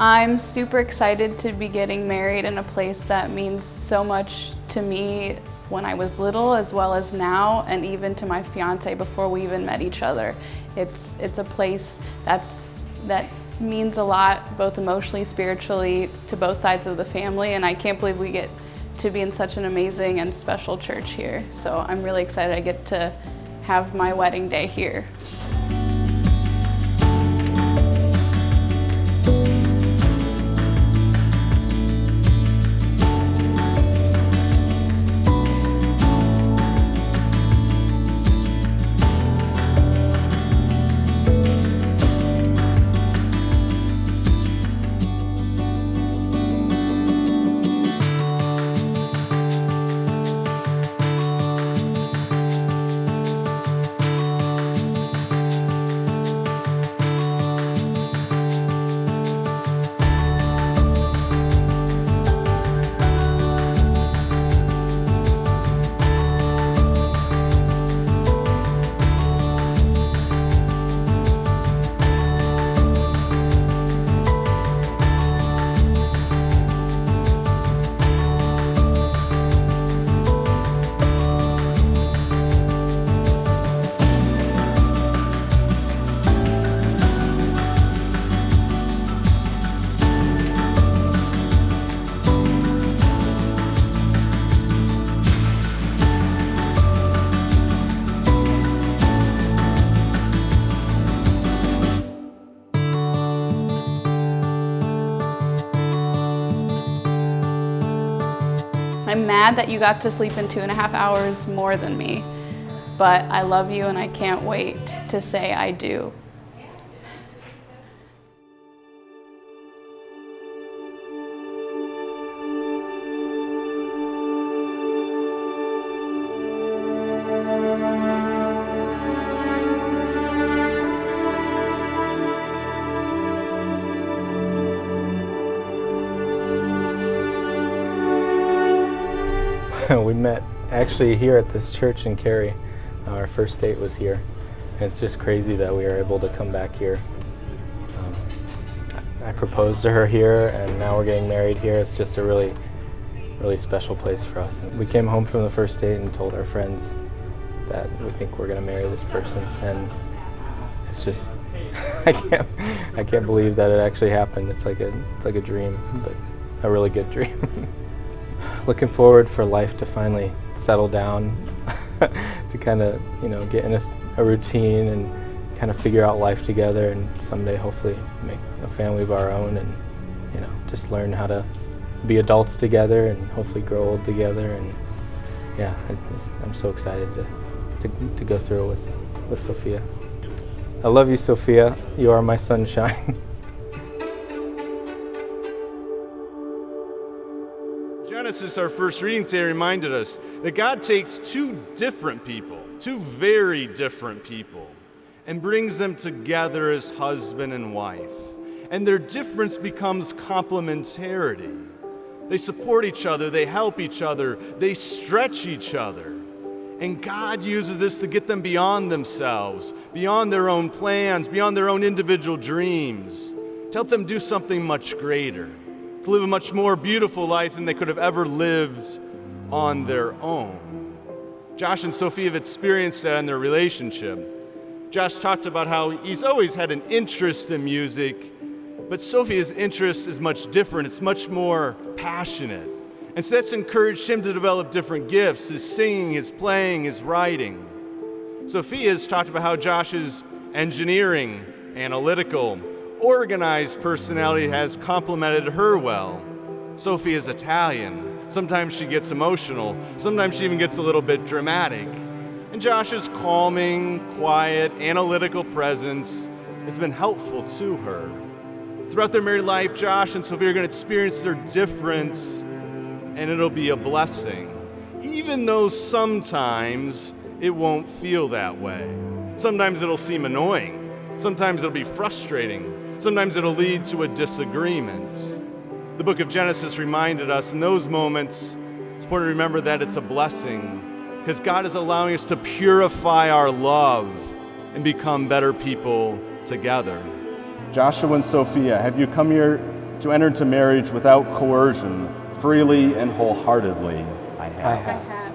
I'm super excited to be getting married in a place that means so much to me when I was little as well as now, and even to my fiance before we even met each other. It's a place that means a lot, both emotionally, spiritually, to both sides of the family, and I can't believe we get to be in such an amazing and special church here. So I'm really excited I get to have my wedding day here. I'm mad that you got to sleep in 2.5 hours more than me, but I love you and I can't wait to say I do. We met actually here at this church in Cary. Our first date was here. And it's just crazy that we were able to come back here. I proposed to her here, and now we're getting married here. It's just a really, really special place for us. We came home from the first date and told our friends that we think we're going to marry this person, and it's just I can't believe that it actually happened. It's like a dream, but a really good dream. Looking forward for life to finally settle down, to kind of, get in a routine and kind of figure out life together, and someday hopefully make a family of our own, and just learn how to be adults together and hopefully grow old together. And yeah, I'm so excited to go through it with Sophia. I love you, Sophia. You are my sunshine. Genesis, our first reading today, reminded us that God takes two very different people, and brings them together as husband and wife. And their difference becomes complementarity. They support each other, they help each other, they stretch each other. And God uses this to get them beyond themselves, beyond their own plans, beyond their own individual dreams, to help them do something much greater, to live a much more beautiful life than they could have ever lived on their own. Josh and Sophia have experienced that in their relationship. Josh talked about how he's always had an interest in music, but Sophia's interest is much different. It's much more passionate. And so that's encouraged him to develop different gifts, his singing, his playing, his writing. Sophia's talked about how Josh's engineering, analytical, organized personality has complemented her well. Sophie is Italian. Sometimes she gets emotional. Sometimes she even gets a little bit dramatic. And Josh's calming, quiet, analytical presence has been helpful to her. Throughout their married life, Josh and Sophia are going to experience their difference, and it'll be a blessing, even though sometimes it won't feel that way. Sometimes it'll seem annoying. Sometimes it'll be frustrating. Sometimes it'll lead to a disagreement. The book of Genesis reminded us in those moments, it's important to remember that it's a blessing, because God is allowing us to purify our love and become better people together. Joshua and Sophia, have you come here to enter into marriage without coercion, freely and wholeheartedly? I I have. have.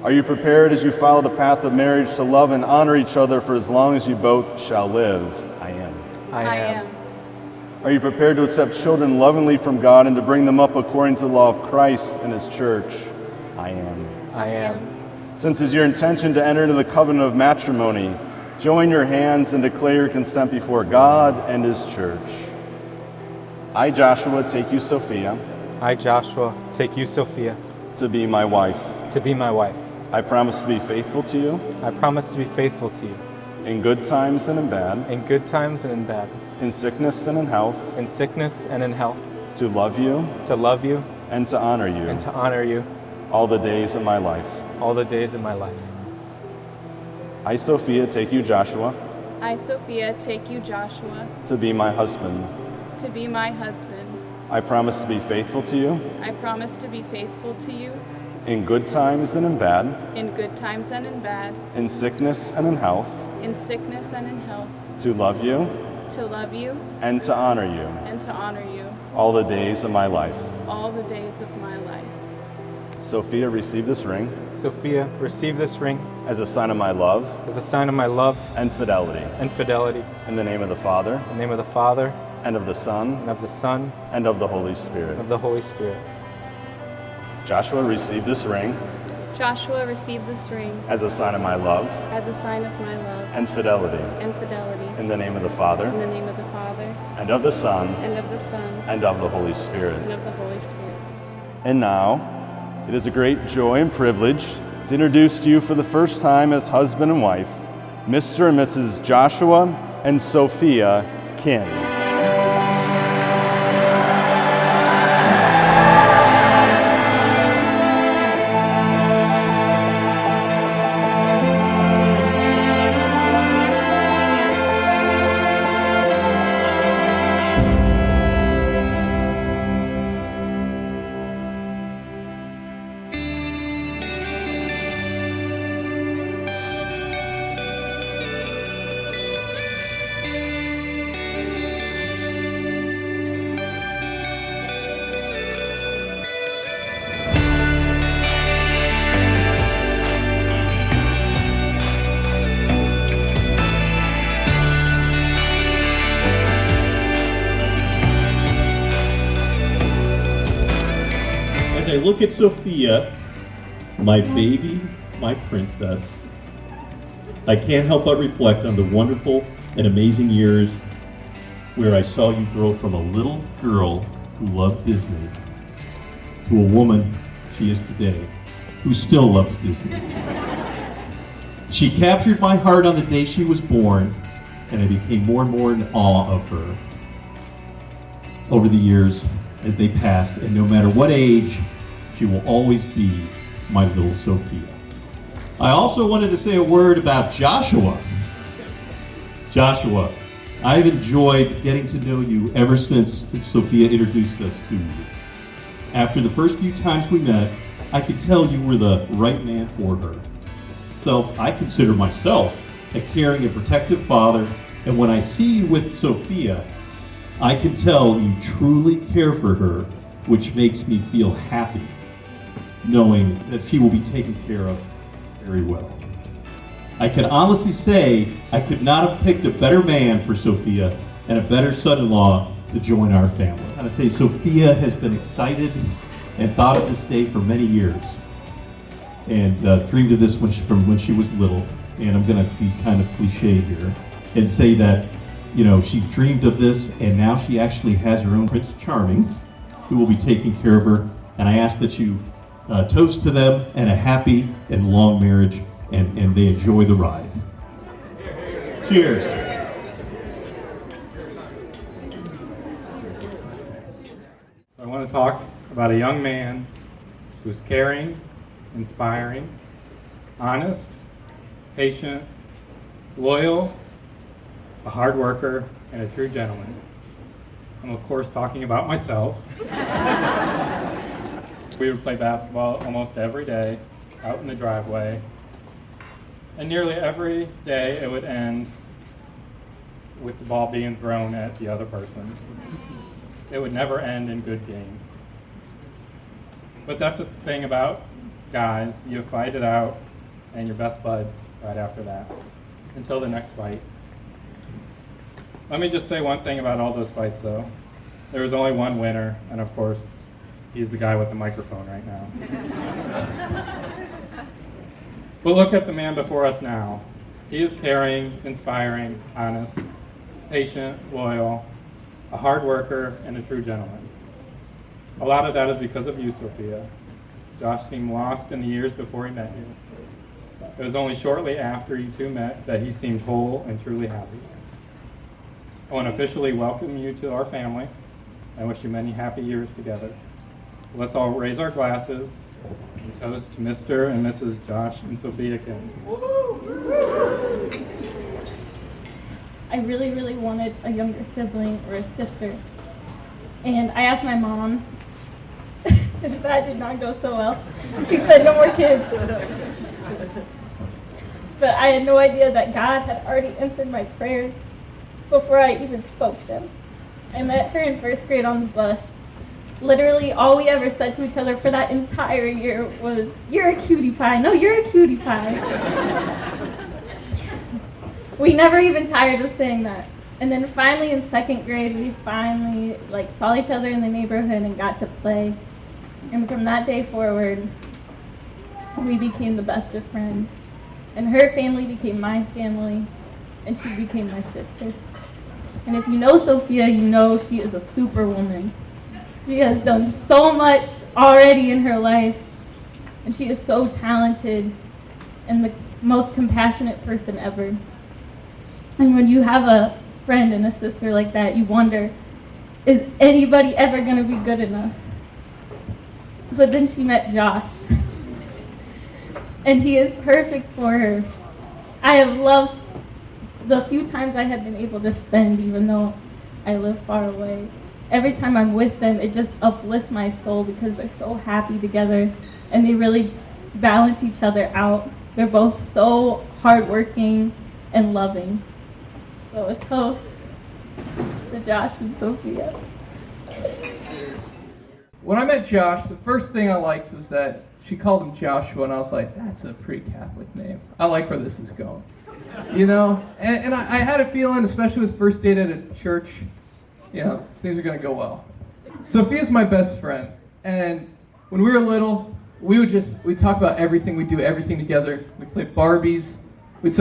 Are you prepared as you follow the path of marriage to love and honor each other for as long as you both shall live? I am. I am. Are you prepared to accept children lovingly from God and to bring them up according to the law of Christ and His church? I am. I am. Since it is your intention to enter into the covenant of matrimony, join your hands and declare your consent before God and His church. I, Joshua, take you, Sophia, I, Joshua, take you, Sophia, to be my wife. to be my wife. I promise to be faithful to you I promise to be faithful to you in good times and in bad, in good times and in bad, in sickness and in health, in sickness and in health, to love you to love you and to honor you and to honor you all the days of my life. all the days of my life. I, Sophia, take you, Joshua, I, Sophia, take you, Joshua, to be my husband. to be my husband. I promise to be faithful to you I promise to be faithful to you in good times and in bad, in good times and in bad, in sickness and in health, in sickness and in health, to love you to love you and to honor you and to honor you all the days of my life. all the days of my life. Sophia, receive this ring Sophia, receive this ring as a sign of my love as a sign of my love and fidelity. and fidelity. In the name of the Father, In the name of the Father, and of the Son, and of the Son, and of the Holy Spirit. and of the Holy Spirit. Joshua, receive this ring Joshua, receive this ring as a sign of my love as a sign of my love and fidelity. and fidelity. In the name of the Father, In the name of the Father, and of the Son, and of the Son, and of the Holy Spirit. and of the Holy Spirit. And now, it is a great joy and privilege to introduce to you for the first time as husband and wife, Mr. and Mrs. Joshua and Sophia Kim. As I look at Sophia, my baby, my princess, I can't help but reflect on the wonderful and amazing years where I saw you grow from a little girl who loved Disney to a woman she is today who still loves Disney. She captured my heart on the day she was born, and I became more and more in awe of her over the years as they passed, and no matter what age, she will always be my little Sophia. I also wanted to say a word about Joshua. Joshua, I've enjoyed getting to know you ever since Sophia introduced us to you. After the first few times we met, I could tell you were the right man for her. So I consider myself a caring and protective father, and when I see you with Sophia, I can tell you truly care for her, which makes me feel happy, knowing that she will be taken care of very well. I can honestly say I could not have picked a better man for Sophia and a better son-in-law to join our family. I say Sophia has been excited and thought of this day for many years, and dreamed of this from when she was little. And I'm going to be kind of cliche here and say that, you know, she dreamed of this, and now she actually has her own Prince Charming, who will be taking care of her. And I ask that you toast to them and a happy and long marriage, and they enjoy the ride. Cheers. I want to talk about a young man who's caring, inspiring, honest, patient, loyal, a hard worker, and a true gentleman. I'm of course talking about myself. We would play basketball almost every day out in the driveway, and nearly every day it would end with the ball being thrown at the other person. it would never end in good game. But that's the thing about guys, you fight it out, and you're best buds right after that, until the next fight. Let me just say one thing about all those fights, though. There was only one winner, and of course, he's the guy with the microphone right now. But look at the man before us now. He is caring, inspiring, honest, patient, loyal, a hard worker, and a true gentleman. A lot of that is because of you, Sophia. Josh seemed lost in the years before he met you. It was only shortly after you two met that he seemed whole and truly happy. I want to officially welcome you to our family and wish you many happy years together. So let's all raise our glasses and toast to Mr. and Mrs. Josh and Sophia King. I really, really wanted a younger sibling or a sister. And I asked my mom, and that did not go so well. She said no more kids. But I had no idea that God had already answered my prayers before I even spoke them. I met her in first grade on the bus. Literally, all we ever said to each other for that entire year was, "You're a cutie pie. No, you're a cutie pie." We never even tired of saying that. And then finally in second grade, we finally saw each other in the neighborhood and got to play. And from that day forward, we became the best of friends. And her family became my family, and she became my sister. And if you know Sophia, you know she is a superwoman. She has done so much already in her life, and she is so talented and the most compassionate person ever. And when you have a friend and a sister like that, you wonder, is anybody ever going to be good enough? But then she met Josh, and he is perfect for her. I have loved the few times I have been able to spend, even though I live far away. Every time I'm with them, it just uplifts my soul because they're so happy together, and they really balance each other out. They're both so hardworking and loving. So a toast to Josh and Sophia. When I met Josh, the first thing I liked was that she called him Joshua, and I was like, that's a pretty Catholic name. I like where this is going. You know? And I had a feeling, especially with first date at a church, things are going to go well. Sophia's my best friend, and when we were little, we'd talk about everything. We'd do everything together. We'd play Barbies. We'd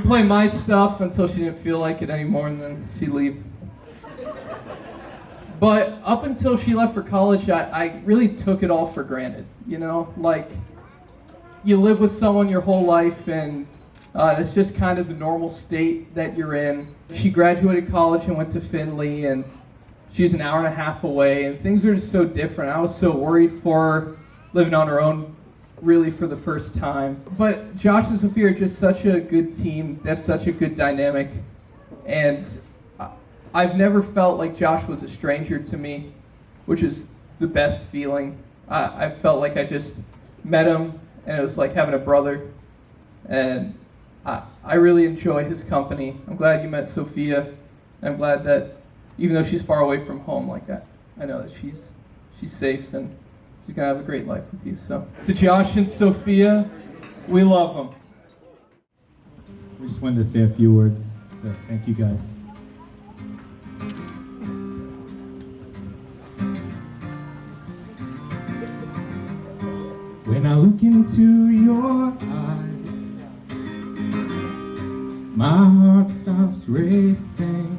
play my stuff until she didn't feel like it anymore, and then she'd leave. But up until she left for college, I really took it all for granted, you live with someone your whole life, and it's just kind of the normal state that you're in. She graduated college and went to Findlay, and she's an hour and a half away, and things are just so different. I was so worried for her living on her own, really for the first time. But Josh and Sophia are just such a good team. They have such a good dynamic, and I've never felt like Josh was a stranger to me, which is the best feeling. I felt like I just met him, and it was like having a brother, and I really enjoy his company. I'm glad you met Sophia. I'm glad that even though she's far away from home like that, I know that she's safe and she's going to have a great life with you. So to Josh and Sophia, we love them. We just wanted to say a few words. So thank you guys. When I look into your eyes, my heart stops racing.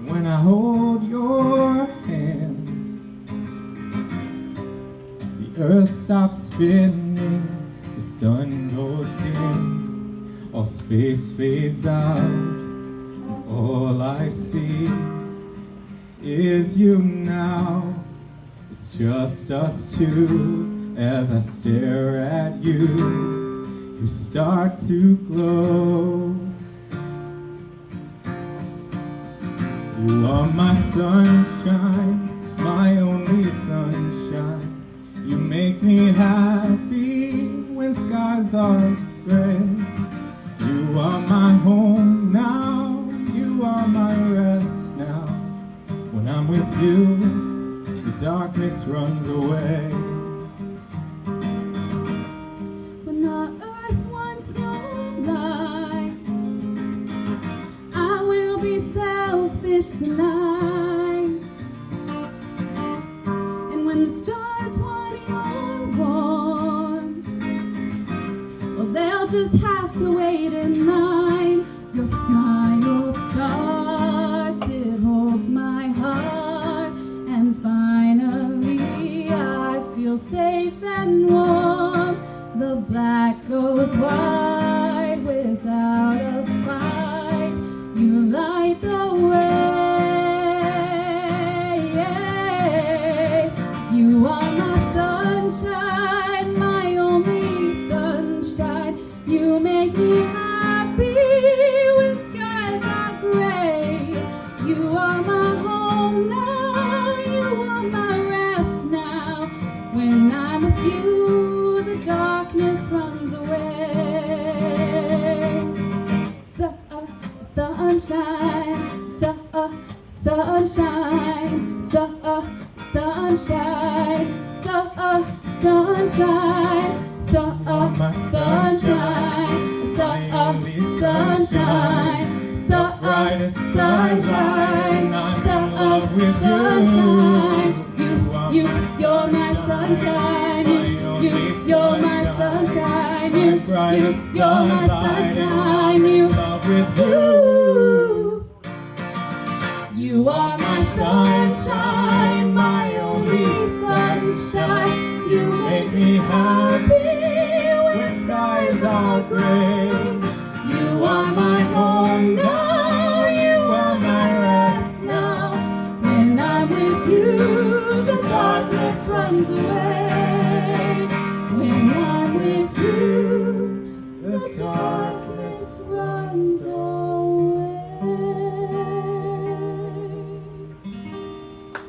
When I hold your hand, the earth stops spinning, the sun goes dim, all space fades out, and all I see is you now. It's just us two. As I stare at you, you start to glow. You are my sunshine, my only sunshine. You make me happy when skies are gray. You are my home now, you are my rest. just have to wait in line. Your smile starts, it holds my heart, and finally I feel safe and warm. The black goes white without a fight. You light the way. You are my sunshine, my only sunshine. You make me happy when skies are gray. You are my home now, you are my rest now. When I'm with you, the darkness runs away. Sunshine, sunshine, sunshine, sunshine, sunshine, brightest sunshine. I'm in love with you. You're my sunshine. You're my sunshine. You're my sunshine. You are my sunshine, my only sunshine. You make me happy when skies are gray. You are my home now, you are my rest now. When I'm with you, the darkness runs away. When I'm with you, the darkness runs away.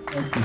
Thank you.